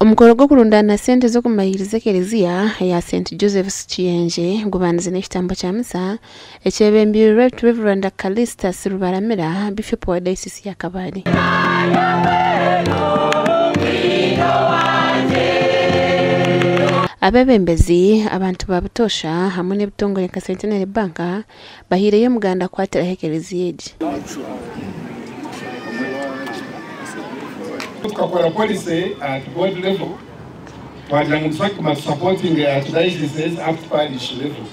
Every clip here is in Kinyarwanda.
Omukoro gwo kurundana sente zo kumayiriza Ekereziya ya St. Joseph's Chienje gubanze n'ekitambo kya misa ekyebembirwe Reverend Calistus Rubaramira Bishop wa Diocese ya Kabale. Abebembezi abantu babutosha hamwe n'ebitongole nka Centenary Bank bahireye muganda kwatira Ekereziya. Tukakora policy at board level, supporting the archdiocese up to parish level.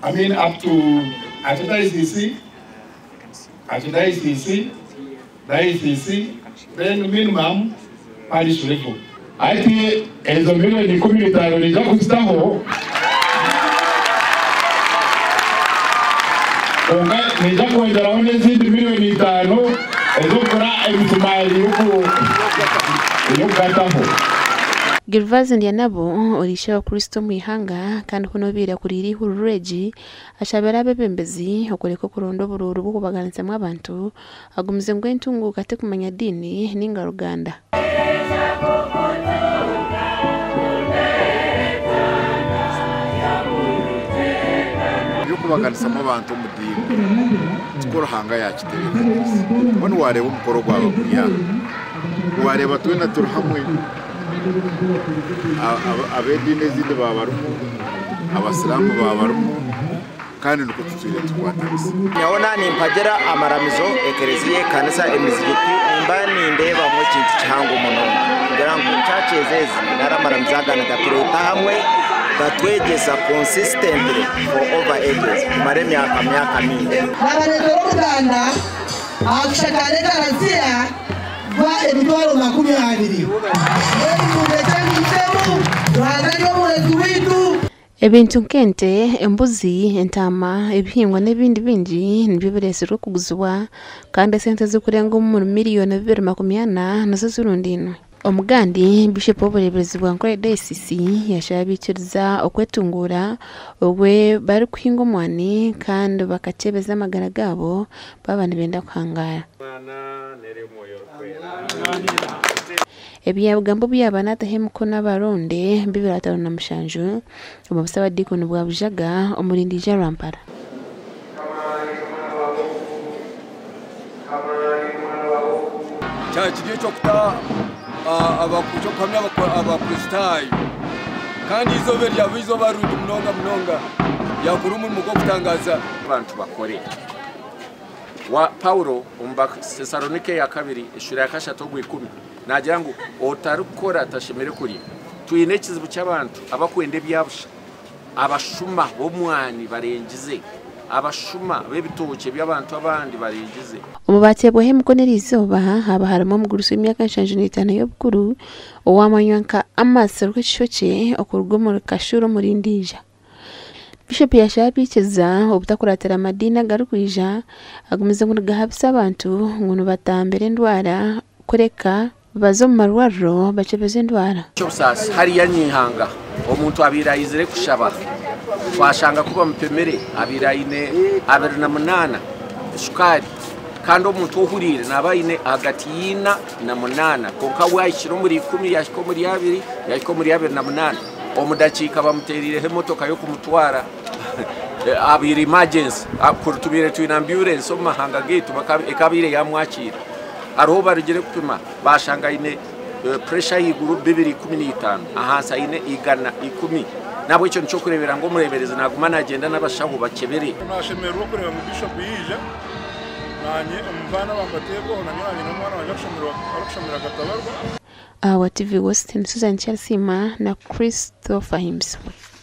I mean up to archdiocese, diocese, then minimum parish level. Ati ezo milioni 15 ni jaku staho. Onga ni jaku ndaraone zidi milioni 5. Gervaze Ndianabo orisha wa Kristo mwihanga kandi kunobira kuriri hurureji ashabera abebembezi okoreko kurondo bururu bwo kubaganitsa abantu agumize ngo entungu kate kumanya dini ninga Ruganda. Kubaganisa abantu mu dini skoro hanga ya kitereka bone wareba umukoro gwabo kuya wareba twena turi hamwe abedine zinde babarumu abasilamu babarumu kandi nuko tutire twatarize nyabona ni mpagera amaramizo Ekereziya kanisa emizigiti imbani ndeba mu kintu cyango muno ngira ngo cyacezezi naramaramizaga ndatureta hamwe batwegeza consistently for over ages kumare myaka mingi n'abantu b'Uganda akishakane Ekereziya ba emitwaro 20 ebintu nkente embuzi entama ebihingwa n'ebindi bingi nibyo biresirwe kuguzwa kandi sente zikurenga mu miliyoni 240 nazo zirundino. Omugandi Bishop w'obuleberezi bwa Nkole Diocese yashabikiriza okwetungura obwe bari kuhinga omwani kandi bakakebeza amagara gabo babana benda kuhangara. Ebyabugambo by'abana atahemuko n'abaronde 2057 omubusaba dikono bwa Bujaga omulindi ja Rampara. Cyakiriye cyo kuta abakujo kamya abakristayo kandi izobe ryabizo barundi mnonga yakuru mu mugo kutangaza abantu bakore wa Paulo umba Thessalonike ya kabiri ishuri ya kashatu gwikumi nagira ngo otarukora atashemere kuri twine kizibu cy'abantu abakwende byabusha abashuma bo mwani barengize abashuma bebitoke by'abantu abandi barengize umubati bwohemuko nerizoba haba harimo muguruso imyaka 55 y'obukuru owamanywanka amaso rw'ishoce okurwo mu kashuro murindija. Bishop yashabikeza obutakuratira amadini agarukwija agumize ngo gahabisa abantu ngo batambere ndwara kureka bazo mu marwaro bacebeze ndwara. Cyo sasa hari yanyihanga omuntu abirayizire kushaba twashanga kuba mpemere abirayine 28 sukari kandi omuntu ohurire nabayine hagati yina na 8 konka wayishiro muri 10 yashiko muri 2 yashiko muri 28 omudakika bamuterire hemotoka yo kumutwara abiri emergency kurutubire twina ambulance omahanga gitu ekabire yamwakira aroho barigere kupima bashanga ine pressure y'iguru 215 ahasa ine igana 10 nabwo icyo nico kurebera ngo murebereze nagumana agenda n'abashaho bakebere nashemerwa kureba mu Bishop yija nanye umvana bambatego nanyanye n'umwana wanje arashomera gatabarwa wa TV West Susan Chelsea na Christopher himself.